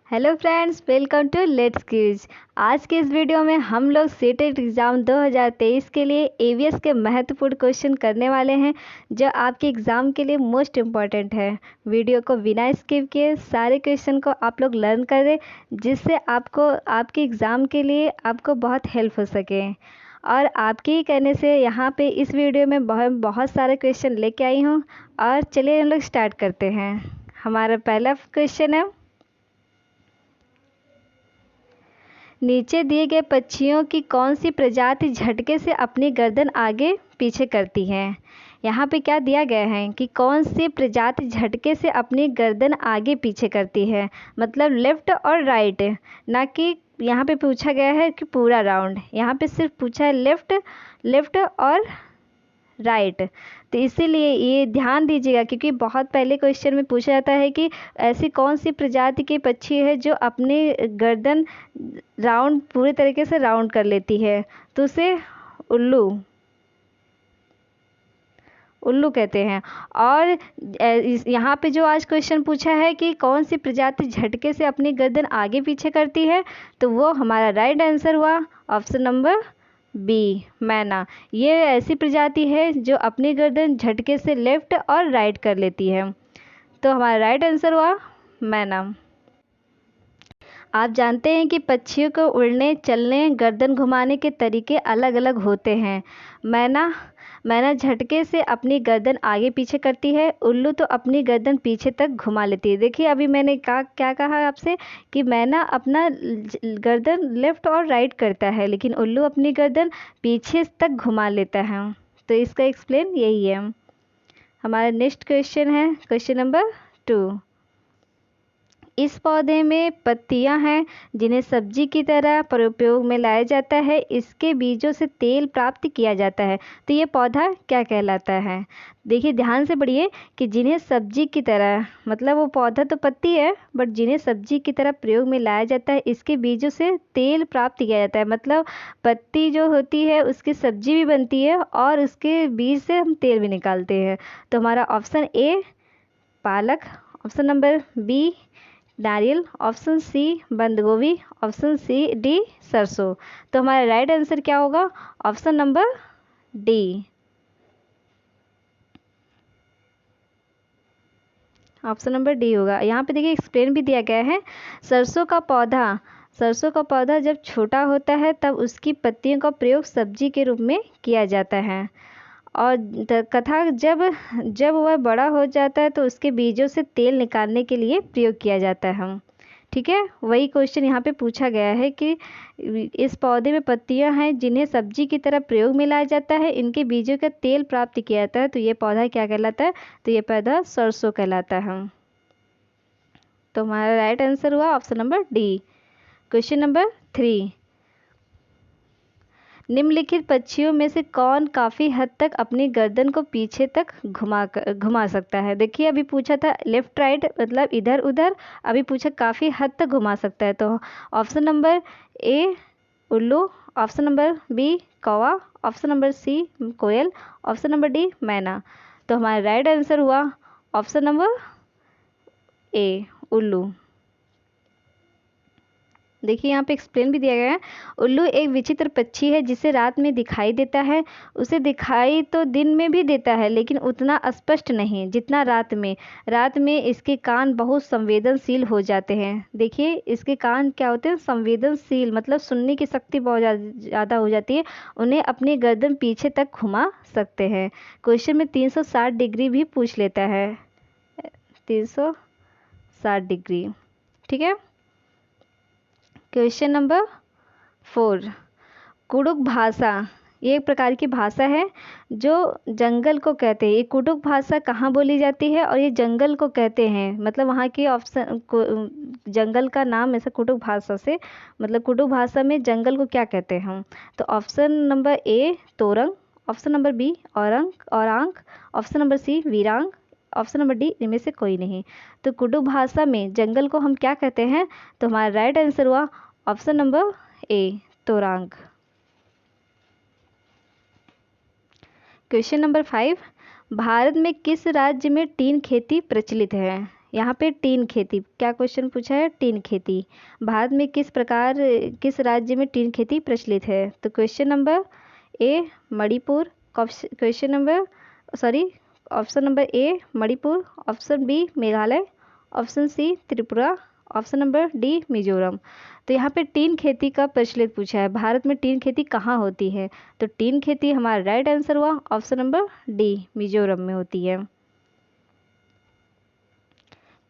Hello friends, welcome to let's quiz. आज के इस वीडियो में हम लोग सीटेट एग्ज़ाम 2023 के लिए एवीएस के महत्वपूर्ण क्वेश्चन करने वाले हैं जो आपके एग्ज़ाम के लिए मोस्ट इम्पॉर्टेंट है। वीडियो को बिना स्किप किए सारे क्वेश्चन को आप लोग लर्न करें, जिससे आपको आपके एग्ज़ाम के लिए आपको बहुत हेल्प हो सके। और आपके ही कहने से यहाँ पे इस वीडियो में बहुत सारे क्वेश्चन लेके आई हूँ। और चलिए हम लोग स्टार्ट करते हैं। हमारा पहला क्वेश्चन है, नीचे दिए गए पक्षियों की कौन सी प्रजाति झटके से अपनी गर्दन आगे पीछे करती है। यहाँ पे क्या दिया गया है कि कौन सी प्रजाति झटके से अपनी गर्दन आगे पीछे करती है, मतलब लेफ्ट और राइट, ना कि यहाँ पे पूछा गया है कि पूरा राउंड। यहाँ पे सिर्फ पूछा है लेफ्ट और राइट। तो इसीलिए ये ध्यान दीजिएगा, क्योंकि बहुत पहले क्वेश्चन में पूछा जाता है कि ऐसी कौन सी प्रजाति के पक्षी है जो अपनी गर्दन राउंड पूरे तरीके से राउंड कर लेती है, तो उसे उल्लू कहते हैं। और यहाँ पे जो आज क्वेश्चन पूछा है कि कौन सी प्रजाति झटके से अपनी गर्दन आगे पीछे करती है, तो वो हमारा राइट आंसर हुआ ऑप्शन नंबर बी, मैना। ये ऐसी प्रजाति है जो अपनी गर्दन झटके से लेफ्ट और राइट कर लेती है, तो हमारा राइट आंसर हुआ मैना। आप जानते हैं कि पक्षियों को उड़ने, चलने, गर्दन घुमाने के तरीके अलग अलग होते हैं। मैना झटके से अपनी गर्दन आगे पीछे करती है, उल्लू तो अपनी गर्दन पीछे तक घुमा लेती है। देखिए अभी मैंने क्या कहा आपसे कि मैना अपना गर्दन लेफ्ट और राइट करता है, लेकिन उल्लू अपनी गर्दन पीछे तक घुमा लेता है। तो इसका एक्सप्लेन यही है। हमारा नेक्स्ट क्वेश्चन है क्वेश्चन नंबर 2। इस पौधे में पत्तियां हैं जिन्हें सब्जी की तरह प्रयोग में लाया जाता है। इसके बीजों से तेल प्राप्त किया जाता है, तो ये पौधा क्या कहलाता है। देखिए ध्यान से पढ़िए कि जिन्हें सब्जी की तरह, मतलब वो पौधा तो पत्ती है, बट जिन्हें सब्जी की तरह प्रयोग में लाया जाता है, इसके बीजों से तेल प्राप्त किया जाता है। मतलब पत्ती जो होती है उसकी सब्जी भी बनती है और उसके बीज से हम तेल भी निकालते हैं। तो हमारा ऑप्शन ए पालक, ऑप्शन नंबर बी नारियल, ऑप्शन सी बंद गोभी, ऑप्शन डी सरसों। तो हमारा राइट आंसर क्या होगा, option number D, option number D होगा। यहाँ पे देखिए एक्सप्लेन भी दिया गया है। सरसों का पौधा जब छोटा होता है तब उसकी पत्तियों का प्रयोग सब्जी के रूप में किया जाता है, और कथा जब वह बड़ा हो जाता है तो उसके बीजों से तेल निकालने के लिए प्रयोग किया जाता है। ठीक है, वही क्वेश्चन यहाँ पे पूछा गया है कि इस पौधे में पत्तियां हैं जिन्हें सब्जी की तरह प्रयोग में लाया जाता है, इनके बीजों का तेल प्राप्त किया जाता है, तो ये पौधा क्या कहलाता है, तो ये पौधा सरसों कहलाता है। तो हमारा राइट आंसर हुआ option number D. Question number 3। निम्नलिखित पक्षियों में से कौन काफ़ी हद तक अपनी गर्दन को पीछे तक घुमा सकता है। देखिए अभी पूछा था लेफ्ट राइट, मतलब इधर उधर, अभी पूछा काफ़ी हद तक घुमा सकता है। तो ऑप्शन नंबर ए उल्लू, ऑप्शन नंबर बी कौवा, ऑप्शन नंबर सी कोयल, ऑप्शन नंबर डी मैना। तो हमारा राइट आंसर हुआ ऑप्शन नंबर ए उल्लू। देखिए यहाँ पे एक्सप्लेन भी दिया गया है। उल्लू एक विचित्र पक्षी है जिसे रात में दिखाई देता है। उसे दिखाई तो दिन में भी देता है, लेकिन उतना स्पष्ट नहीं जितना रात में इसके कान बहुत संवेदनशील हो जाते हैं। देखिए इसके कान क्या होते हैं, संवेदनशील, मतलब सुनने की शक्ति बहुत ज़्यादा हो जाती है। उन्हें अपनी गर्दन पीछे तक घुमा सकते हैं। क्वेश्चन में 360 डिग्री भी पूछ लेता है, 360 डिग्री। ठीक है, क्वेश्चन नंबर 4। कुडुक भाषा ये एक प्रकार की भाषा है जो जंगल को कहते हैं। ये कुडुक भाषा कहाँ बोली जाती है और ये जंगल को कहते हैं, मतलब वहाँ की ऑप्शन को जंगल का नाम ऐसा कुडुक भाषा से, मतलब कुडुक भाषा में जंगल को क्या कहते हैं हम। तो ऑप्शन नंबर ए तोरंग, ऑप्शन नंबर बी औरांग, ऑप्शन नंबर सी वीरांग, ऑप्शन नंबर डी इनमें से कोई नहीं। तो कुडुक भाषा में जंगल को हम क्या कहते हैं, तो हमारा राइट आंसर हुआ ऑप्शन नंबर ए तोरांग। Question number 5। भारत में किस राज्य में टीन खेती प्रचलित है। यहाँ पे टीन खेती, क्या क्वेश्चन पूछा है? टीन खेती। भारत में किस राज्य में टीन खेती प्रचलित है? तो question number A Manipur, option number A Manipur, option B Meghalaya, option C Tripura, option number D Mizoram. तो यहाँ पे टीन खेती का प्रचलित पूछा है, भारत में टीन खेती कहाँ होती है? तो टीन खेती हमारा राइट आंसर हुआ ऑप्शन नंबर डी, मिजोरम में होती है।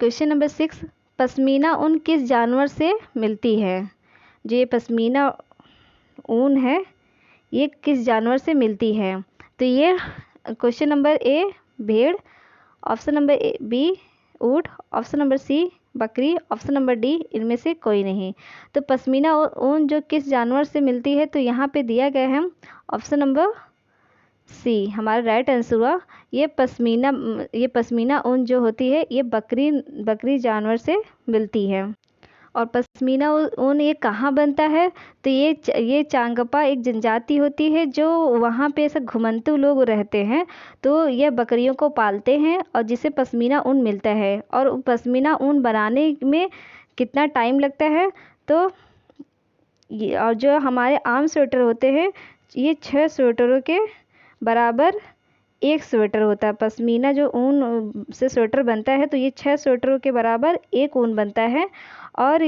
क्वेश्चन नंबर 6, पश्मीना ऊन किस जानवर से मिलती है? जो ये पश्मीना ऊन है ये किस जानवर से मिलती है? तो ये क्वेश्चन नंबर ए भेड़, ऑप्शन नंबर बी ऊँट, ऑप्शन नंबर सी बकरी, ऑप्शन नंबर डी इनमें से कोई नहीं। तो पश्मीना ऊन जो किस जानवर से मिलती है, तो यहाँ पे दिया गया है ऑप्शन नंबर सी हमारा राइट आंसर हुआ। ये पश्मीना ऊन जो होती है ये बकरी जानवर से मिलती है। और पश्मीना ऊन ये कहाँ बनता है? तो ये चांगपा एक जनजाति होती है जो वहाँ पे ऐसे घुमंतू लोग रहते हैं, तो ये बकरियों को पालते हैं और जिसे पश्मीना ऊन मिलता है। और पश्मीना ऊन बनाने में कितना टाइम लगता है? तो और जो हमारे आम स्वेटर होते हैं ये 6 स्वेटरों के बराबर एक स्वेटर होता है। पश्मीना जो ऊन से स्वेटर बनता है तो ये 6 स्वेटरों के बराबर एक ऊन बनता है। और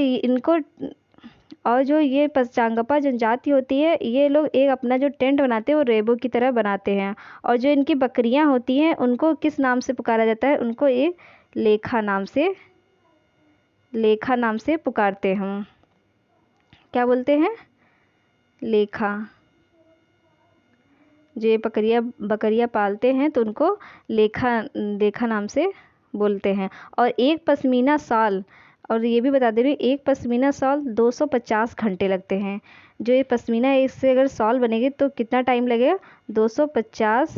जो ये चांगपा जनजाति होती है ये लोग एक अपना जो टेंट बनाते हैं वो रेबो की तरह बनाते हैं। और जो इनकी बकरियां होती हैं उनको किस नाम से पुकारा जाता है? उनको एक लेखा नाम से पुकारते हैं। क्या बोलते हैं? लेखा। जो ये बकरियां पालते हैं तो उनको लेखा नाम से बोलते हैं। और एक पश्मीना साल, और ये भी बता दे रही हूँ, एक पश्मीना साल 250 घंटे लगते हैं। जो ये पश्मीना है इससे अगर सॉल बनेगी तो कितना टाइम लगेगा? 250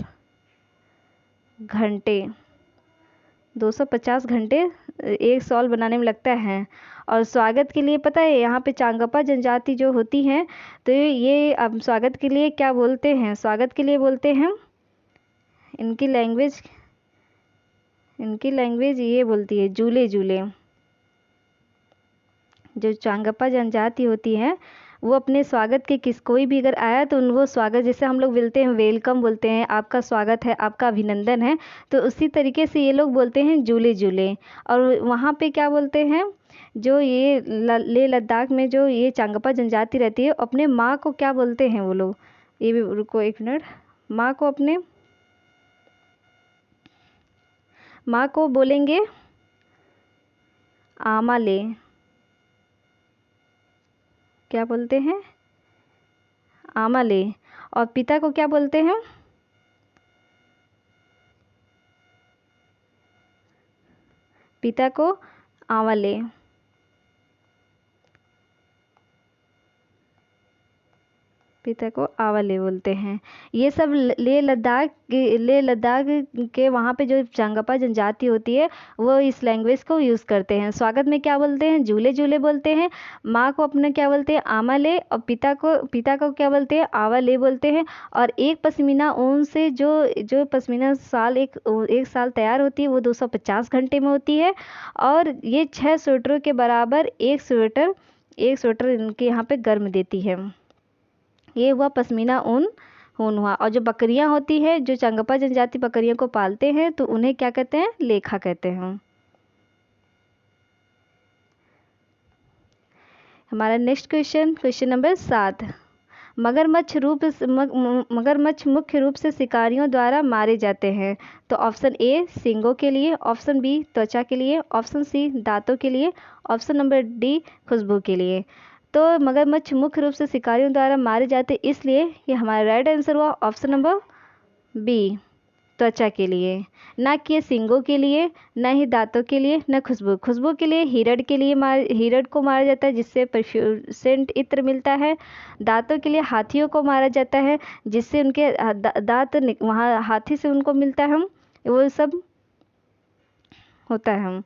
घंटे एक सॉल बनाने में लगता है। और स्वागत के लिए पता है यहाँ पे चांगपा जनजाति जो होती हैं तो ये अब स्वागत के लिए क्या बोलते हैं? स्वागत के लिए बोलते हैं इनकी लैंग्वेज ये बोलती है जूले। जो चांगपा जनजाति होती है वो अपने स्वागत के कोई भी अगर आया तो उनको स्वागत, जैसे हम लोग बोलते हैं वेलकम बोलते हैं, आपका स्वागत है, आपका अभिनंदन है, तो उसी तरीके से ये लोग बोलते हैं जूले। और वहाँ पे क्या बोलते हैं? जो ये लेह लद्दाख में जो ये चांगपा जनजाति रहती है अपने माँ को क्या बोलते हैं वो लोग? ये भी रुको एक मिनट। माँ को बोलेंगे आमाले। क्या बोलते हैं? आमाले। और पिता को क्या बोलते हैं? पिता को आवाले। पिता को आवाले बोलते हैं। ये सब लेह लद्दाख के वहाँ पे जो चांगपा जनजाति होती है वो इस लैंग्वेज को यूज़ करते हैं। स्वागत में क्या बोलते हैं? जूले बोलते हैं। माँ को अपने क्या बोलते हैं? आमाले। और पिता को क्या बोलते हैं? आवाले बोलते हैं। और एक पश्मीना ऊन से जो पश्मीना साल एक साल तैयार होती है वो 250 घंटे में होती है। और ये 6 स्वेटरों के बराबर एक स्वेटर इनके यहाँ पे गर्म देती है। ये हुआ पश्मीना ऊन हुआ। और जो बकरियां होती है, जो चांगपा जनजाति बकरियों को पालते हैं तो उन्हें क्या कहते हैं? लेखा कहते हैं। हमारा नेक्स्ट क्वेश्चन नंबर 7, मगरमच्छ मुख्य रूप से शिकारियों द्वारा मारे जाते हैं। तो ऑप्शन ए सींगों के लिए, ऑप्शन बी त्वचा के लिए, ऑप्शन सी दांतों के लिए, ऑप्शन नंबर डी खुशबू के लिए। तो मगरमच्छ मुख्य रूप से शिकारियों द्वारा मारे जाते इसलिए ये हमारा राइट आंसर हुआ ऑप्शन नंबर बी, त्वचा के लिए। ना कि ये सींगों के लिए, ना ही दांतों के लिए, ना खुशबू के लिए हिरड को मारा जाता है जिससे सेंट इत्र मिलता है। दांतों के लिए हाथियों को मारा जाता है जिससे उनके दांत वहाँ हाथी से उनको मिलता है। वो सब होता है।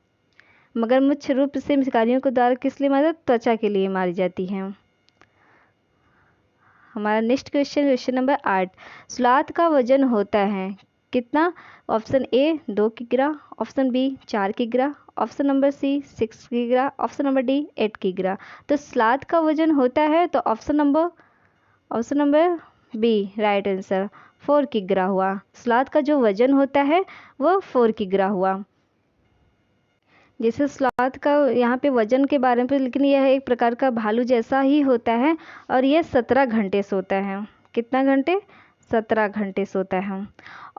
मगरमच्छ रूप से शिकारियों को द्वारा किस लिए मारा? त्वचा के लिए मारी जाती है। हमारा नेक्स्ट क्वेश्चन नंबर 8, स्लॉथ का वजन होता है कितना? ऑप्शन ए 2 किग्रा, ऑप्शन बी 4 किग्रा, ऑप्शन नंबर सी 6 किग्रा, ऑप्शन नंबर डी 8 किग्रा। तो सलाद का वजन होता है तो option number B right answer 4 किग्रा हुआ। सलाद का जो वजन होता है वो 4 किग्रा हुआ। जैसे सलाद का यहाँ पे वजन के बारे में, लेकिन यह एक प्रकार का भालू जैसा ही होता है और यह 17 घंटे सोता है। कितना घंटे? 17 घंटे सोता है।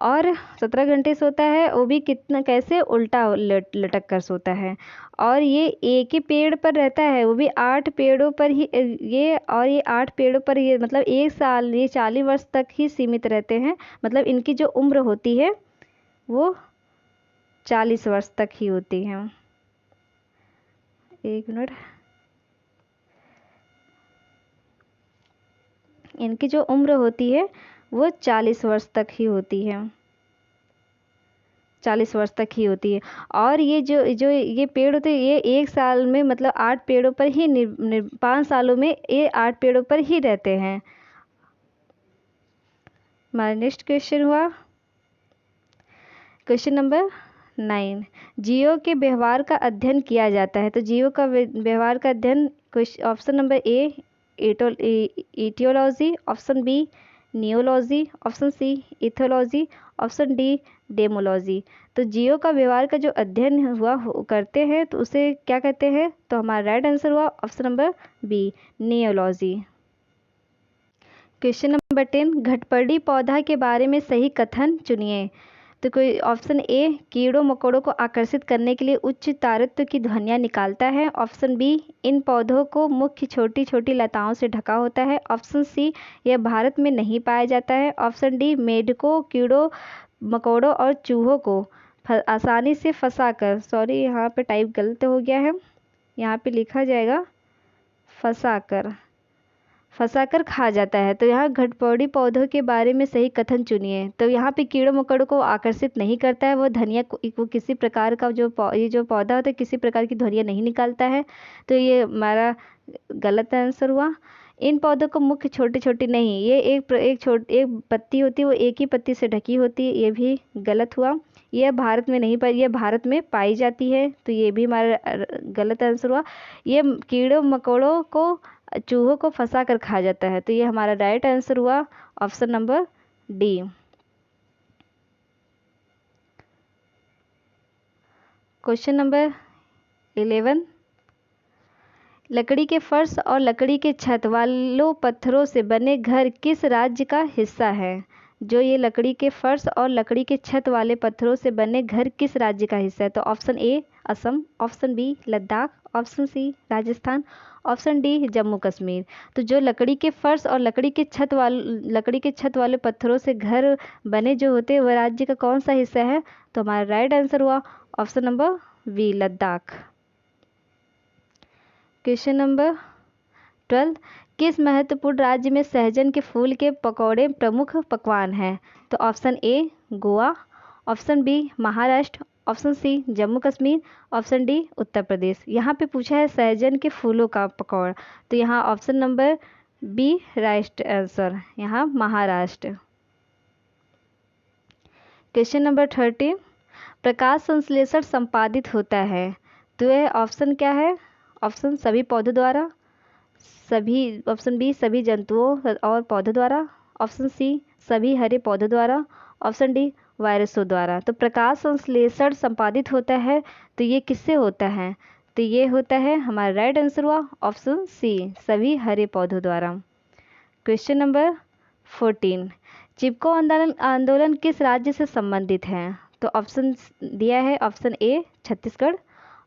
और 17 घंटे सोता है, वो भी कितना, कैसे? उल्टा लटक कर सोता है। और ये एक ही पेड़ पर रहता है, वो भी 8 पेड़ों पर ही। ये 8 पेड़ों पर, ये मतलब 1 साल, ये 40 वर्ष तक ही सीमित रहते हैं। मतलब इनकी जो उम्र होती है वो 40 वर्ष तक ही होती है। एक मिनट, इनकी जो उम्र होती है वो 40 वर्ष तक ही होती है, 40 वर्ष तक ही होती है। और ये जो ये पेड़ होते हैं, ये 1 साल में मतलब 8 पेड़ों पर ही 5 सालों में ये 8 पेड़ों पर ही रहते हैं। हमारा नेक्स्ट क्वेश्चन हुआ क्वेश्चन नंबर 9। जीवों के व्यवहार का अध्ययन किया जाता है। तो जीवों का व्यवहार का अध्ययन, option number A etiology, option B neology, option C ethology, option D demology. तो जीवों का व्यवहार का जो अध्ययन करते हैं तो उसे क्या कहते हैं? तो हमारा राइट आंसर हुआ option number B neology. Question number 10, घटपर्डी पौधा के बारे में सही कथन चुनिए। तो कोई ऑप्शन ए कीड़ों मकोड़ों को आकर्षित करने के लिए उच्च तारत्व की ध्वनियाँ निकालता है, ऑप्शन बी इन पौधों को मुख्य छोटी छोटी लताओं से ढका होता है, ऑप्शन सी यह भारत में नहीं पाया जाता है, ऑप्शन डी मेढकों, कीड़ों मकोड़ों और चूहों को आसानी से फंसाकर, सॉरी यहाँ पे टाइप गलत हो गया है, यहाँ पे लिखा जाएगा फंसाकर खा जाता है। तो यहाँ घटपर्डी पौधों के बारे में सही कथन चुनिए। तो यहाँ पे कीड़ों मकोड़ों को आकर्षित नहीं करता है, वो धनिया को किसी प्रकार का ये जो पौधा होता है किसी प्रकार की ध्वनियाँ नहीं निकालता है। तो ये हमारा गलत आंसर हुआ। इन पौधों को मुख्य छोटी छोटी नहीं, ये एक पत्ती होती है, वो एक ही पत्ती से ढकी होती है, ये भी गलत हुआ। यह भारत में नहीं पाई, यह भारत में पाई जाती है, तो ये भी हमारा गलत आंसर हुआ। ये कीड़ों मकोड़ों को, चूहों को फंसा कर खा जाता है, तो ये हमारा राइट आंसर हुआ option number D. Question number 11, लकड़ी के फर्श और लकड़ी के छत वालों पत्थरों से बने घर किस राज्य का हिस्सा है? जो ये लकड़ी के फर्श और लकड़ी के छत वाले पत्थरों से बने घर किस राज्य का हिस्सा है? तो option A Assam, option B Ladakh, option C Rajasthan, option D Jammu Kashmir. तो जो लकड़ी के फर्श और लकड़ी के छत वाले पत्थरों से घर बने जो होते हैं वह राज्य का कौन सा हिस्सा है? तो हमारा राइट आंसर हुआ option number B Ladakh. Question number 12, किस महत्वपूर्ण राज्य में सहजन के फूल के पकौड़े प्रमुख पकवान हैं? तो option A Goa, option B Maharashtra, option C Jammu Kashmir, option D Uttar Pradesh. यहाँ पे पूछा है सहजन के फूलों का पकौड़ा, तो यहाँ option number B right answer, यहाँ महाराष्ट्र। क्वेश्चन नंबर 13, प्रकाश संश्लेषण संपादित होता है, तो यह ऑप्शन क्या है? ऑप्शन सभी पौधों द्वारा, ऑप्शन बी सभी जंतुओं और पौधों द्वारा, ऑप्शन सी सभी हरे पौधों द्वारा, ऑप्शन डी वायरसों द्वारा। तो प्रकाश संश्लेषण संपादित होता है तो ये किससे होता है? तो ये होता है, हमारा राइट आंसर हुआ ऑप्शन सी सभी हरे पौधों द्वारा। क्वेश्चन नंबर 14, चिपको आंदोलन किस राज्य से संबंधित है? तो ऑप्शन दिया है, option A Chhattisgarh,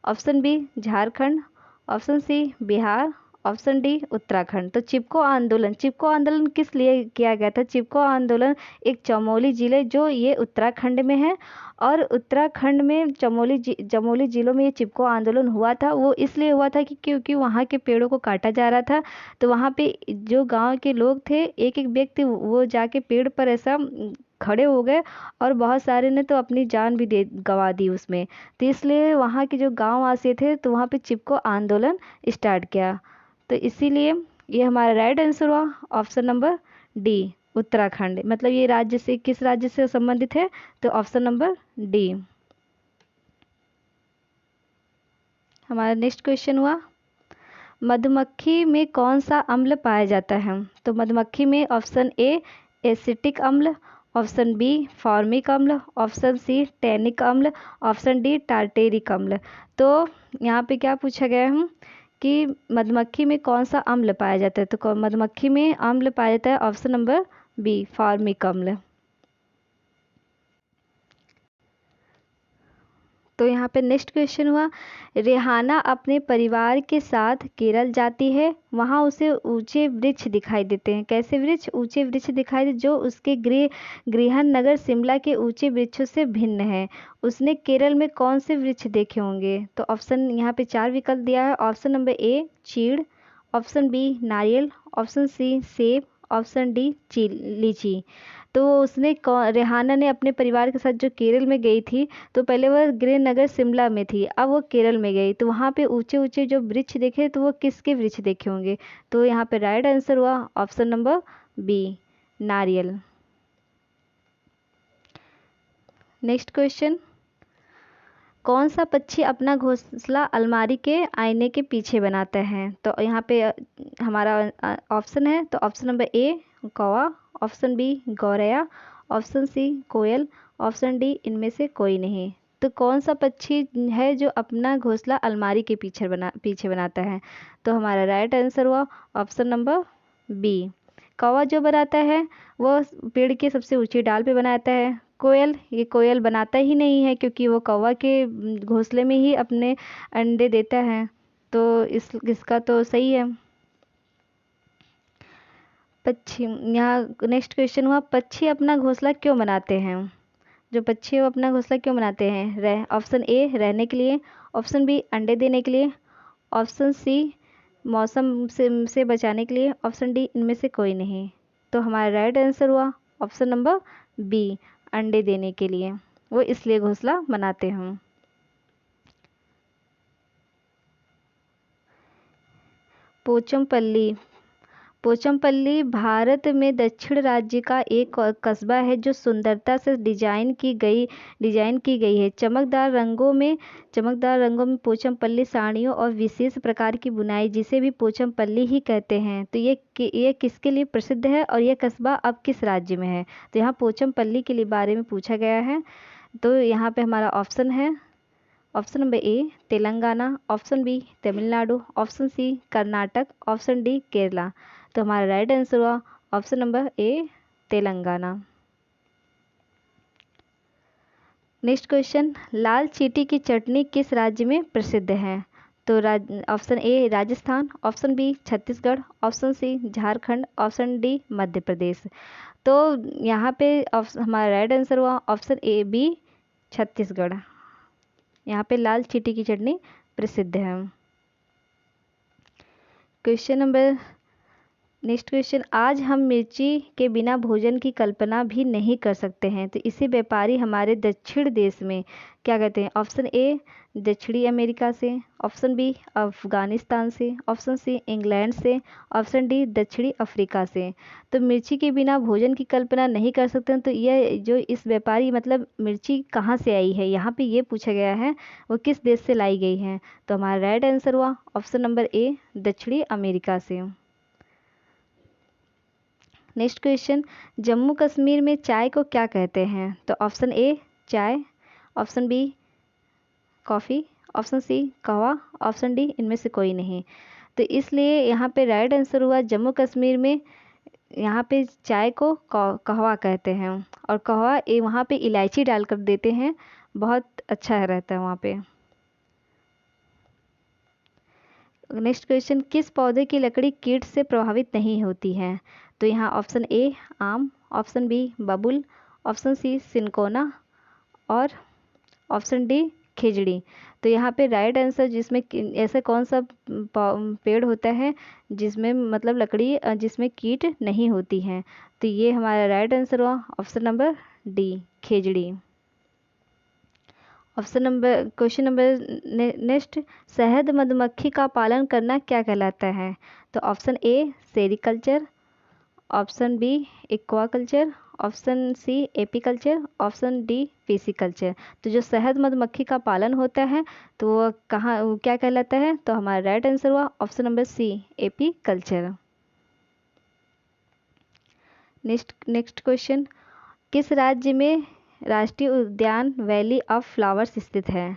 option B Jharkhand, option C Bihar, option D Uttarakhand. तो चिपको आंदोलन किस लिए किया गया था? चिपको आंदोलन एक चमोली जिले जो ये उत्तराखंड में है, और उत्तराखंड में चमोली जिलों में ये चिपको आंदोलन हुआ था। वो इसलिए हुआ था कि क्योंकि वहाँ के पेड़ों को काटा जा रहा था, तो वहाँ पे जो गांव के लोग थे, एक एक व्यक्ति वो जाके पेड़ पर ऐसा खड़े हो गए, और बहुत सारे ने तो अपनी जान भी गंवा दी उसमें। तो इसलिए वहाँ के जो गाँव वासी थे तो वहाँ पे चिपको आंदोलन स्टार्ट किया, तो इसीलिए ये हमारा राइट आंसर हुआ ऑप्शन नंबर डी उत्तराखंड, मतलब ये राज्य से किस राज्य से संबंधित है? तो ऑप्शन नंबर डी। हमारा नेक्स्ट क्वेश्चन हुआ, मधुमक्खी में कौन सा अम्ल पाया जाता है? तो मधुमक्खी में ऑप्शन ए एसिटिक अम्ल, ऑप्शन बी फॉर्मिक अम्ल, ऑप्शन सी टैनिक अम्ल, ऑप्शन डी टार्टेरिक अम्ल। तो यहाँ पे क्या पूछा गया है कि मधुमक्खी में कौन सा अम्ल पाया जाता है? तो मधुमक्खी में अम्ल पाया जाता है ऑप्शन नंबर बी फॉर्मिक अम्ल। तो यहाँ पे नेक्स्ट क्वेश्चन हुआ, रेहाना अपने परिवार के साथ केरल जाती है, वहाँ उसे ऊंचे वृक्ष दिखाई देते हैं। कैसे वृक्ष? ऊंचे वृक्ष दिखाई दे जो उसके गृह नगर शिमला के ऊंचे वृक्षों से भिन्न है। उसने केरल में कौन से वृक्ष देखे होंगे? तो ऑप्शन यहाँ पे 4 विकल्प दिया है। ऑप्शन नंबर ए चीड़, ऑप्शन बी नारियल, ऑप्शन सी सेब, ऑप्शन डी लीची। तो उसने रेहाना ने अपने परिवार के साथ जो केरल में गई थी, तो पहले वह गृह नगर शिमला में थी, अब वो केरल में गई तो वहाँ पे ऊंचे ऊंचे जो वृक्ष देखे, तो वो किसके वृक्ष देखे होंगे? तो यहाँ पे राइट आंसर हुआ ऑप्शन नंबर बी नारियल। नेक्स्ट क्वेश्चन, कौन सा पक्षी अपना घोंसला अलमारी के आईने के पीछे बनाता है? तो यहाँ पे हमारा ऑप्शन है, तो ऑप्शन नंबर ए कौवा, ऑप्शन बी गौरैया, ऑप्शन सी कोयल, ऑप्शन डी इनमें से कोई नहीं। तो कौन सा पक्षी है जो अपना घोंसला अलमारी के पीछे बनाता है? तो हमारा राइट आंसर हुआ ऑप्शन नंबर बी कौवा। जो बनाता है वो पेड़ के सबसे ऊंची डाल पे बनाता है। ये कोयल बनाता ही नहीं है, क्योंकि वो कौवा के घोंसले में ही अपने अंडे देता है। तो इसका तो सही है। पक्षी, यहाँ नेक्स्ट क्वेश्चन हुआ, पक्षी अपना घोंसला क्यों बनाते हैं? जो पक्षी है वो अपना घोंसला क्यों बनाते हैं? ऑप्शन ए रहने के लिए, ऑप्शन बी अंडे देने के लिए, ऑप्शन सी मौसम से बचाने के लिए, ऑप्शन डी इनमें से कोई नहीं। तो हमारा राइट आंसर हुआ ऑप्शन नंबर बी अंडे देने के लिए, वो इसलिए घोंसला बनाते हैं। पोचमपल्ली, पोचमपल्ली भारत में दक्षिण राज्य का एक कस्बा है जो सुंदरता से डिजाइन की गई है। चमकदार रंगों में पोचमपल्ली साड़ियों और विशेष प्रकार की बुनाई, जिसे भी पोचमपल्ली ही कहते हैं। तो ये किसके लिए प्रसिद्ध है और यह कस्बा अब किस राज्य में है? तो यहाँ पोचमपल्ली के लिए बारे में पूछा गया है। तो यहाँ पे हमारा ऑप्शन है, option number A Telangana, option B Tamil Nadu, option C Karnataka, option D Kerala. तो हमारा राइट आंसर हुआ option number A Telangana. Next question, लाल चींटी की चटनी किस राज्य में प्रसिद्ध है? तो option A Rajasthan, option B Chhattisgarh, option C Jharkhand, option D Madhya Pradesh. तो यहाँ पे हमारा राइट आंसर हुआ ऑप्शन ए बी छत्तीसगढ़। यहाँ पे लाल चींटी की चटनी प्रसिद्ध है। क्वेश्चन नंबर नेक्स्ट क्वेश्चन, आज हम मिर्ची के बिना भोजन की कल्पना भी नहीं कर सकते हैं, तो इसे व्यापारी हमारे दक्षिण देश में क्या कहते हैं? ऑप्शन ए दक्षिणी अमेरिका से, ऑप्शन बी अफगानिस्तान से, ऑप्शन सी इंग्लैंड से, ऑप्शन डी दक्षिणी अफ्रीका से। तो मिर्ची के बिना भोजन की कल्पना नहीं कर सकते हैं, तो यह जो इस व्यापारी मतलब मिर्ची कहाँ से आई है, यहाँ पे ये पूछा गया है, वो किस देश से लाई गई है? तो हमारा राइट आंसर हुआ ऑप्शन नंबर ए दक्षिणी अमेरिका से। नेक्स्ट क्वेश्चन, जम्मू कश्मीर में चाय को क्या कहते हैं? तो ऑप्शन ए चाय, option B coffee, option C कहवा, ऑप्शन डी इनमें से कोई नहीं। तो इसलिए यहाँ पे राइट आंसर हुआ जम्मू कश्मीर में यहाँ पे चाय को कहवा कहते हैं, और कहवा वहाँ पे इलायची डालकर देते हैं, बहुत अच्छा रहता है वहाँ पे। नेक्स्ट क्वेश्चन, किस पौधे की लकड़ी कीट से प्रभावित नहीं होती है? तो यहाँ ऑप्शन ए आम, ऑप्शन बी बबुल, ऑप्शन सी सिनकोना, और ऑप्शन डी खिजड़ी। तो यहाँ पे राइट आंसर, जिसमें ऐसा कौन सा पेड़ होता है जिसमें मतलब लकड़ी जिसमें कीट नहीं होती हैं? तो ये हमारा राइट आंसर हुआ ऑप्शन नंबर डी खिजड़ी। क्वेश्चन नंबर नेक्स्ट, शहद मधुमक्खी का पालन करना क्या कहलाता है? तो option A sericulture, option B aquaculture, option C apiculture, option D pisciculture. तो जो शहद मधुमक्खी का पालन होता है तो वो कहाँ, वो क्या कहलाता है? तो हमारा राइट आंसर हुआ option number C apiculture. Next question, किस राज्य में राष्ट्रीय उद्यान वैली ऑफ फ्लावर्स स्थित है?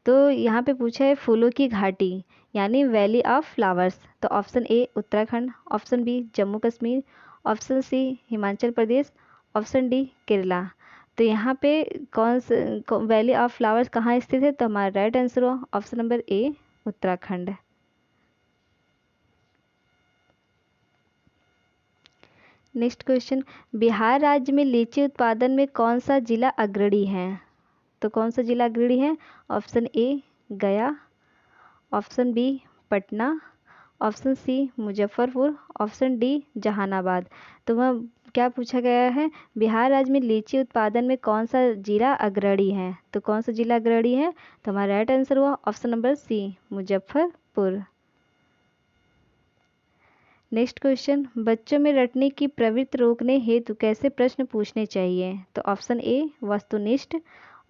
तो यहाँ पे पूछा है फूलों की घाटी यानी वैली ऑफ फ्लावर्स। तो option A Uttarakhand, option B Jammu Kashmir, option C Himachal Pradesh, option D Kerala. तो यहाँ पे कौन सा वैली ऑफ फ्लावर्स कहाँ स्थित है? तो हमारा राइट आंसर हो ऑप्शन नंबर ए उत्तराखंड। नेक्स्ट क्वेश्चन, बिहार राज्य में लीची उत्पादन में कौन सा जिला अग्रणी है? तो कौन सा जिला अग्रणी है? Option A Gaya, option B Patna, option C Muzaffarpur, option D Jehanabad. तो वह क्या पूछा गया है? बिहार राज्य में लीची उत्पादन में कौन सा जिला अग्रणी है? तो कौन सा जिला अग्रणी है? तो हमारा राइट आंसर हुआ option number C Muzaffarpur. Next question, बच्चों में रटने की प्रवृत्ति रोकने हेतु कैसे प्रश्न पूछने चाहिए? तो ऑप्शन ए वस्तुनिष्ठ,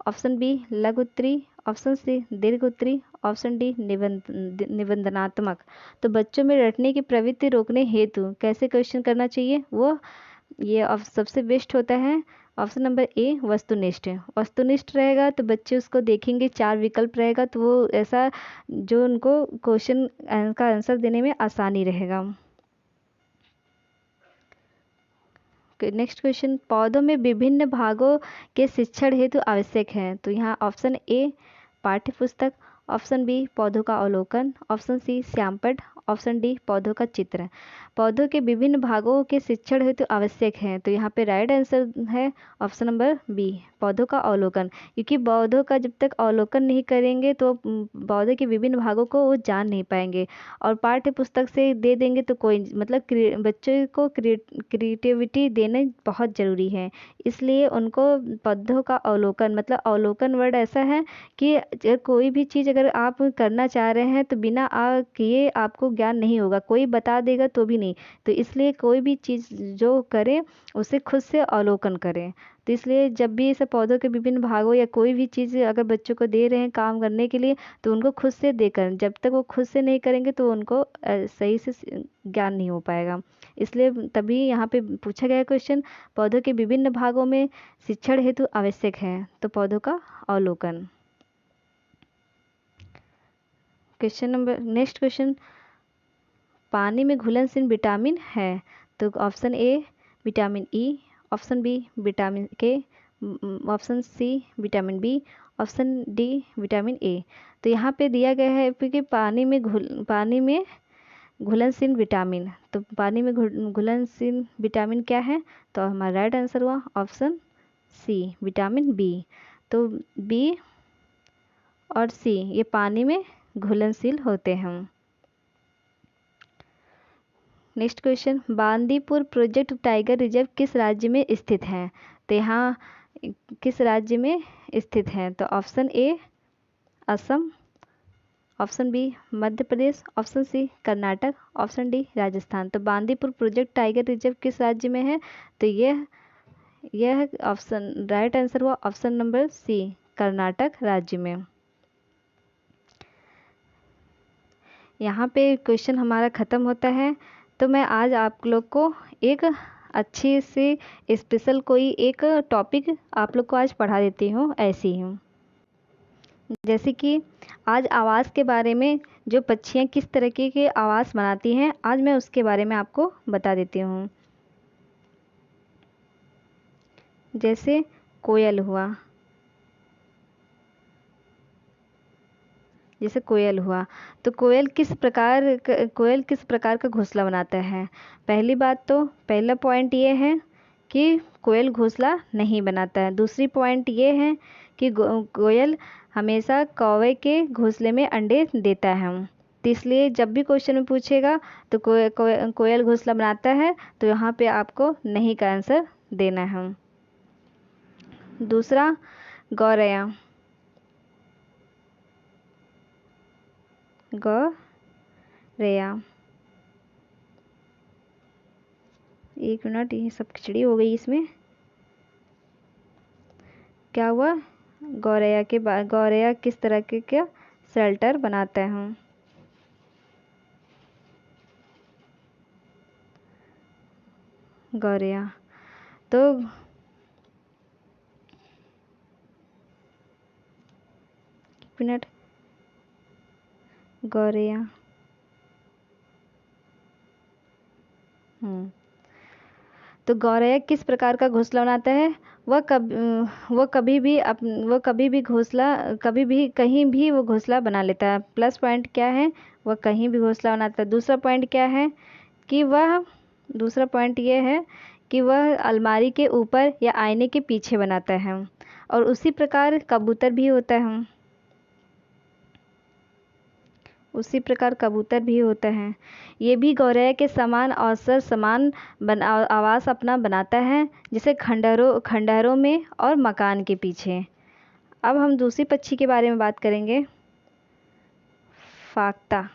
ऑप्शन बी लघु उत्तरी, ऑप्शन सी दीर्घ उत्तरी, ऑप्शन डी निबंधनात्मक। तो बच्चों में रटने की प्रवृत्ति रोकने हेतु कैसे क्वेश्चन करना चाहिए? वो ये सबसे बेस्ट होता है ऑप्शन नंबर ए वस्तुनिष्ठ। वस्तुनिष्ठ रहेगा तो बच्चे उसको देखेंगे, 4 विकल्प रहेगा तो वो ऐसा जो उनको क्वेश्चन का आंसर देने में आसानी रहेगा। नेक्स्ट क्वेश्चन, पौधों में विभिन्न भागों के शिक्षण हेतु आवश्यक है। तो यहाँ ऑप्शन ए पाठ्य पुस्तक, ऑप्शन बी पौधों का अवलोकन, ऑप्शन सी श्यामपट्ट, ऑप्शन डी पौधों का चित्र। पौधों के विभिन्न भागों के शिक्षण हेतु आवश्यक है। तो यहाँ पे राइट आंसर है ऑप्शन नंबर बी पौधों का अवलोकन, क्योंकि पौधों का जब तक अवलोकन नहीं करेंगे तो पौधे के विभिन्न भागों को वो जान नहीं पाएंगे। और पाठ्य पुस्तक से दे देंगे तो कोई मतलब बच्चों को क्रिएटिविटी देना बहुत ज़रूरी है, इसलिए उनको पौधों का अवलोकन, मतलब अवलोकन वर्ड ऐसा है कि कोई भी चीज़ अगर आप करना चाह रहे हैं तो बिना किए आपको ज्ञान नहीं होगा, कोई बता देगा तो भी नहीं। तो इसलिए कोई भी चीज़ जो करें उसे खुद से अवलोकन करें। तो इसलिए जब भी ऐसे पौधों के विभिन्न भागों या कोई भी चीज़ अगर बच्चों को दे रहे हैं काम करने के लिए तो उनको खुद से देकर, जब तक वो खुद से नहीं करेंगे तो उनको सही से ज्ञान नहीं हो पाएगा। इसलिए तभी यहाँ पे पूछा गया क्वेश्चन, पौधों के विभिन्न भागों में शिक्षण हेतु आवश्यक है तो पौधों का अवलोकन। नेक्स्ट क्वेश्चन, पानी में घुलनशील विटामिन है। तो option A vitamin E, option B vitamin K, option C vitamin B, option D vitamin A. तो यहाँ पे दिया गया है क्योंकि पानी में घुलनशील विटामिन, तो पानी में घुलनशील विटामिन क्या है? तो हमारा राइट आंसर हुआ ऑप्शन सी विटामिन बी। तो बी और सी ये पानी में घुलनशील होते हैं। Next question, Bandipur project tiger reserve किस राज्य में स्थित है? तो यहाँ किस राज्य में स्थित है? तो option A Assam, option B Madhya Pradesh, option C Karnataka, option D Rajasthan. तो बांदीपुर प्रोजेक्ट टाइगर रिजर्व किस राज्य में है? तो यह ऑप्शन राइट आंसर हुआ ऑप्शन नंबर सी कर्नाटक राज्य में। यहाँ पे क्वेश्चन हमारा ख़त्म होता है। तो मैं आज आप लोग को एक अच्छी सी स्पेशल कोई एक टॉपिक आप लोग को आज पढ़ा देती हूँ ऐसी ही। जैसे कि आज आवाज़ के बारे में, जो पक्षियाँ किस तरीके के आवाज़ बनाती हैं आज मैं उसके बारे में आपको बता देती हूँ। जैसे कोयल हुआ, जैसे कोयल हुआ, तो कोयल किस प्रकार का घोंसला बनाता है? पहली बात तो पहला पॉइंट ये है कि कोयल घोंसला नहीं बनाता है। दूसरी पॉइंट ये है कि कोयल हमेशा कौवे के घोंसले में अंडे देता है। तो इसलिए जब भी क्वेश्चन में पूछेगा तो कोयल घोंसला बनाता है तो यहाँ पे आपको नहीं का आंसर देना है। दूसरा गौरैया, गौरैया एक मिनट, ये सब खिचड़ी हो गई इसमें। क्या हुआ? गौरैया किस तरह के क्या शेल्टर बनाते हैं? गौरैया तो मिनट, गौरैया तो गौरैया किस प्रकार का घोंसला बनाता है? वो कभी भी कहीं भी वो घोंसला बना लेता है। प्लस पॉइंट क्या है? वह कहीं भी घोंसला बनाता है। दूसरा पॉइंट क्या है कि वह दूसरा पॉइंट ये है कि वह अलमारी के ऊपर या आईने के पीछे बनाता है। और उसी प्रकार कबूतर भी होता है। उसी प्रकार कबूतर भी होता है। ये भी गौरैया के समान अवसर समान आवास अपना बनाता है, जैसे खंडहरों में और मकान के पीछे। अब हम दूसरी पक्षी के बारे में बात करेंगे, फाख्ता।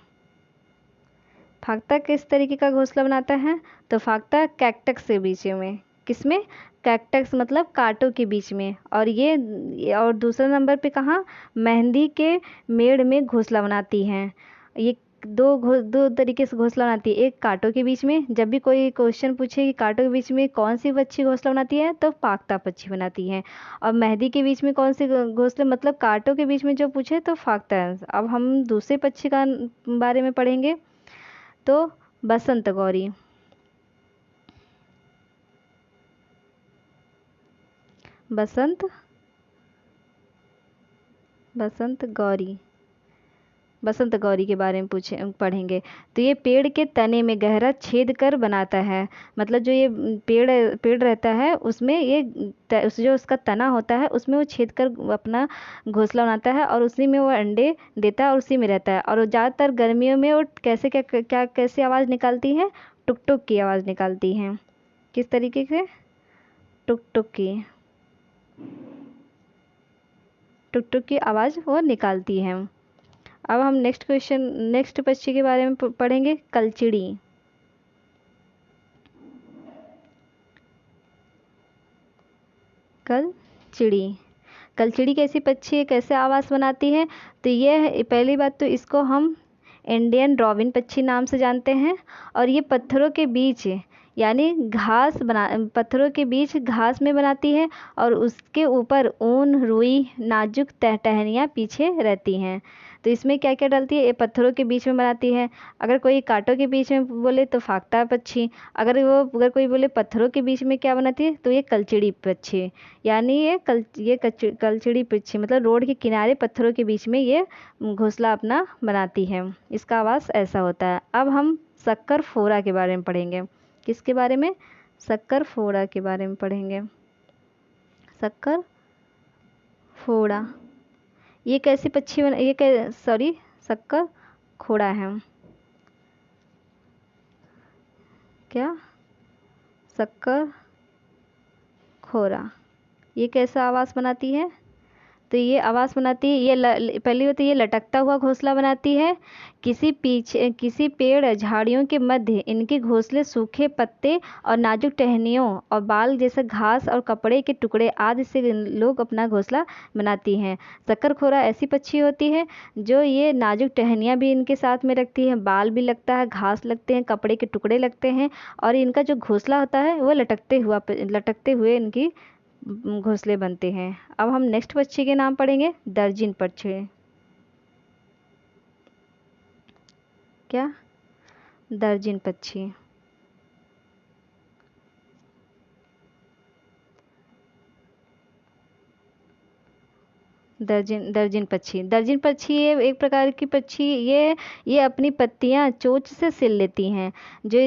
फाख्ता किस तरीके का घोंसला बनाता है? तो फाख्ता कैक्टस के बीच में। किसमें? कैक्टस मतलब कांटों के बीच में। और दूसरा नंबर पे कहाँ? मेहंदी के मेड़ में घोंसला बनाती हैं। ये दो तरीके से घोंसला बनाती है। एक कांटों के बीच में, जब भी कोई क्वेश्चन पूछे कि कांटों के बीच में कौन सी पक्षी घोंसला बनाती है, तो फाख्ता पक्षी बनाती है। और मेहंदी के बीच में कौन सी घोंसले, मतलब कांटों के बीच में जो पूछे तो फाख्ता है। अब हम दूसरे पक्षी का बारे में पढ़ेंगे, तो बसंत गौरी। बसंत गौरी बसंत गौरी के बारे में पढ़ेंगे। तो ये पेड़ के तने में गहरा छेद कर बनाता है। मतलब जो ये पेड़ रहता है उसमें जो उसका तना होता है उसमें वो छेद कर अपना घोंसला बनाता है, और उसी में वो अंडे देता है और उसी में रहता है। और ज़्यादातर गर्मियों में वो कैसे आवाज़ निकालती है? टुक टुक की आवाज़ निकालती हैं। किस तरीके से? टुक टुक की आवाज़ वो निकालती हैं। अब हम नेक्स्ट पक्षी के बारे में पढ़ेंगे, कलचिड़ी। कलचिड़ी कैसी पक्षी है, कैसे आवाज़ बनाती है? तो ये पहली बात तो इसको हम इंडियन रॉबिन पक्षी नाम से जानते हैं। और ये पत्थरों के बीच घास में बनाती है, और उसके ऊपर ऊन रुई नाजुक टहनियाँ पीछे रहती हैं। तो इसमें क्या क्या डालती है? ये पत्थरों के बीच में बनाती है। अगर कोई कांटों के बीच में बोले तो फाख्ता पक्षी। अगर कोई बोले पत्थरों के बीच में क्या बनाती है, तो ये कलचिड़ी पक्षी। यानी कलचिड़ी पक्षी मतलब रोड के किनारे पत्थरों के बीच में ये घोंसला अपना बनाती है। इसका आवाज़ ऐसा होता है। अब हम शक्कर फोड़ा के बारे में पढ़ेंगे। किसके बारे में? शक्कर फोड़ा के बारे में पढ़ेंगे। शक्कर फोड़ा ये कैसी पक्षी शक्कर खोड़ा है। क्या? शक्कर खोरा ये कैसा आवाज़ बनाती है? तो ये आवाज़ बनाती है, पहली बात तो ये लटकता हुआ घोंसला बनाती है। किसी पेड़ झाड़ियों के मध्य इनके घोंसले सूखे पत्ते और नाजुक टहनियों और बाल जैसे घास और कपड़े के टुकड़े आदि से लोग अपना घोंसला बनाती हैं। शक्करखोरा ऐसी पक्षी होती है जो ये नाजुक टहनियाँ भी इनके साथ में रखती है, बाल भी लगता है, घास लगते हैं, कपड़े के टुकड़े लगते हैं, और इनका जो घोंसला होता है वो लटकते हुए इनकी घोंसले बनते हैं। अब हम नेक्स्ट पक्षी के नाम पढ़ेंगे, दर्जिन पक्षी। क्या? दर्जिन पक्षी। दर्जिन पक्षी ये एक प्रकार की पक्षी, ये अपनी पत्तियां चोंच से सिल लेती हैं। जो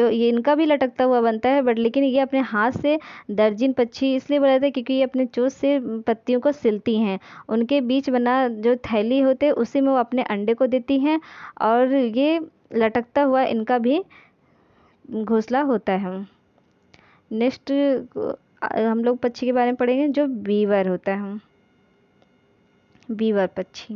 ये इनका भी लटकता हुआ बनता है, बट लेकिन ये अपने हाथ से दर्जिन पक्षी इसलिए बोला जाता है क्योंकि ये अपने चोंच से पत्तियों को सिलती हैं। उनके बीच बना जो थैली होते हैं उसी में वो अपने अंडे को देती हैं, और ये लटकता हुआ इनका भी घोंसला होता है। नेक्स्ट हम लोग पक्षी के बारे में पढ़ेंगे जो बीवर होता है। बीवर पक्षी।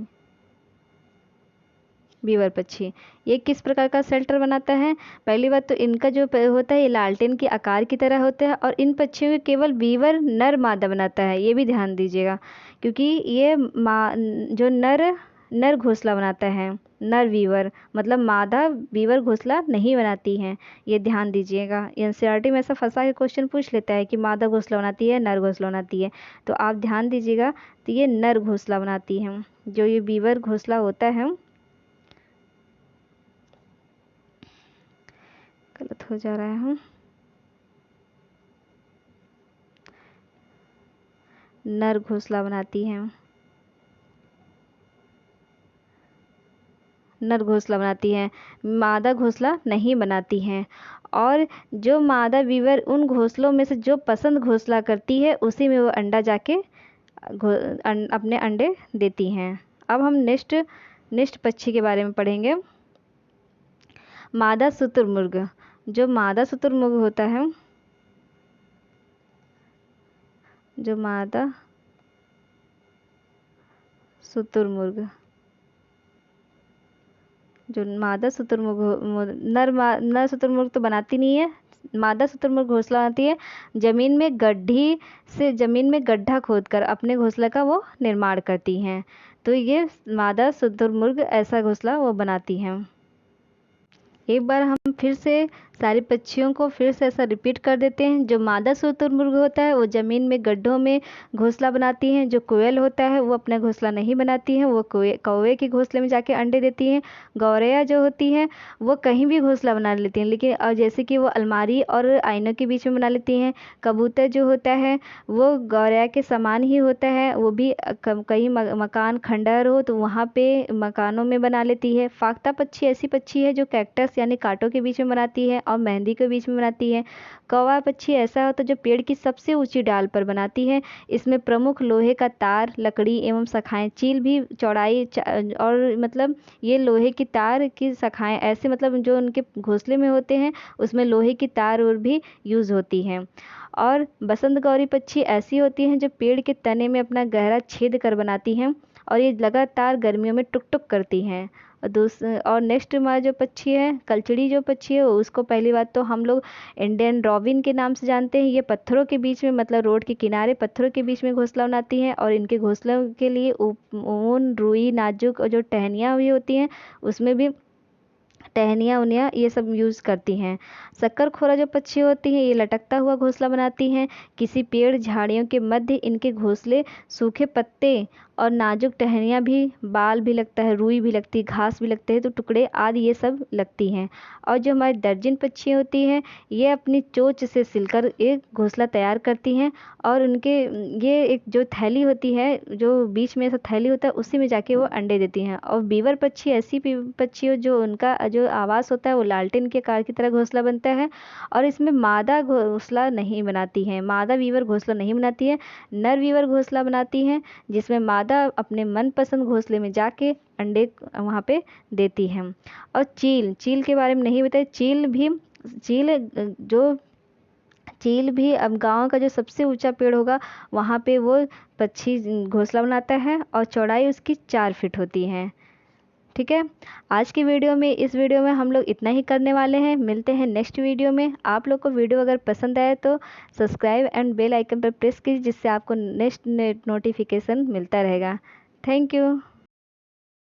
बीवर पक्षी। ये किस प्रकार का शेल्टर बनाता है? पहली बात तो इनका जो होता है ये लालटेन के आकार की तरह होता है, और इन पक्षियों के केवल बीवर नर मादा बनाता है, ये भी ध्यान दीजिएगा, क्योंकि ये जो नर घोंसला बनाता है, नर वीवर, मतलब मादा वीवर घोंसला नहीं बनाती हैं, ये ध्यान दीजिएगा। एनसीईआरटी में ऐसा फंसा के क्वेश्चन पूछ लेता है कि मादा घोंसला बनाती है, नर घोंसला बनाती है, तो आप ध्यान दीजिएगा, तो ये नर घोंसला बनाती हैं। जो ये वीवर घोंसला होता है, गलत हो जा रहा है, नर घोंसला बनाती हैं, नर घोंसला बनाती हैं, मादा घोंसला नहीं बनाती हैं। और जो मादा वीवर उन घोंसलों में से जो पसंद घोंसला करती है उसी में वो अंडा जाके अपने अंडे देती हैं। अब हम नेक्स्ट पक्षी के बारे में पढ़ेंगे, मादा शुतुरमुर्ग। जो मादा शुतुरमुर्ग होता है, जो मादा शुतुरमुर्ग, जो मादा शुतुरमुर्ग नर शुतुरमुर्ग तो बनाती नहीं है, मादा शुतुरमुर्ग घोंसला बनाती है, ज़मीन में गड्ढा खोदकर अपने घोंसले का वो निर्माण करती हैं। तो ये मादा शुतुरमुर्ग ऐसा घोंसला वो बनाती हैं। एक बार हम फिर से सारे पक्षियों को फिर से ऐसा रिपीट कर देते हैं। जो मादा शुतुरमुर्ग होता है वो ज़मीन में गड्ढों में घोंसला बनाती हैं। जो कोयल होता है वो अपना घोंसला नहीं बनाती हैं, वो कौवे के घोंसले में जाके अंडे देती हैं। गौरैया जो होती हैं वो कहीं भी घोंसला बना लेती हैं, लेकिन जैसे कि वो अलमारी और आईनों के बीच में बना लेती हैं। कबूतर जो होता है वो गौरैया के समान ही होता है, वो भी कहीं मकान खंडहर हो तो वहाँ पे मकानों में बना लेती है। फाख्ता पक्षी ऐसी पक्षी है जो कैक्टस यानी कांटों के बीच में बनाती है और मेहंदी के बीच में बनाती है। कौवा पक्षी ऐसा होता है जो पेड़ की सबसे ऊंची डाल पर बनाती है। इसमें प्रमुख लोहे का तार, लकड़ी एवं शाखाएं। चील भी चौड़ाई और मतलब ये लोहे की तार की शाखाएं ऐसे, मतलब जो उनके घोंसले में होते हैं उसमें लोहे की तार और भी यूज़ होती हैं। और बसंत गौरी पक्षी ऐसी होती हैं जो पेड़ के तने में अपना गहरा छेद कर बनाती हैं, और ये लगातार गर्मियों में टुक टुक करती हैं। और नेक्स्ट हमारा जो पक्षी है, कलचड़ी जो पक्षी है, उसको पहली बात तो हम लोग इंडियन रॉबिन के नाम से जानते हैं। ये पत्थरों के बीच में, मतलब रोड के किनारे पत्थरों के बीच में घोंसला बनाती हैं, और इनके घोंसलों के लिए ऊन, रुई, नाजुक और जो टहनियाँ भी होती हैं उसमें भी टहनियाँ उनियाँ ये सब यूज़ करती हैं। शक्करखोरा जो पक्षी होती हैं ये लटकता हुआ घोंसला बनाती हैं। किसी पेड़ झाड़ियों के मध्य इनके घोंसले सूखे पत्ते और नाजुक टहनियाँ भी, बाल भी लगता है, रुई भी लगती है, घास भी लगते हैं, तो टुकड़े आदि ये सब लगती हैं। और जो हमारी दर्जन पक्षी होती हैं ये अपनी चोंच से सिलकर एक घोंसला तैयार करती हैं, और उनके ये एक जो थैली होती है, जो बीच में ऐसा थैली होता है उसी में जाके वो अंडे देती हैं। और बीवर पक्षी ऐसी पक्षी हो जो उनका जो आवास होता है वो लालटेन के आकार की तरह घोंसला बनता है, और इसमें मादा घोंसला नहीं बनाती है, मादा बीवर घोंसला नहीं बनाती है, नर बीवर घोंसला बनाती हैं, जिसमें मादा अपने मनपसंद घोंसले में जाके अंडे वहाँ पे देती हैं। और चील के बारे में नहीं बताया। चील भी अब गांव का जो सबसे ऊंचा पेड़ होगा वहाँ पे वो पक्षी घोंसला बनाता है, और चौड़ाई उसकी 4 फीट होती है। ठीक है, आज की इस वीडियो में हम लोग इतना ही करने वाले हैं। मिलते हैं नेक्स्ट वीडियो में। आप लोग को वीडियो अगर पसंद आए तो सब्सक्राइब एंड बेल आइकन पर प्रेस कीजिए, जिससे आपको नेक्स्ट नोटिफिकेशन मिलता रहेगा। Thank you.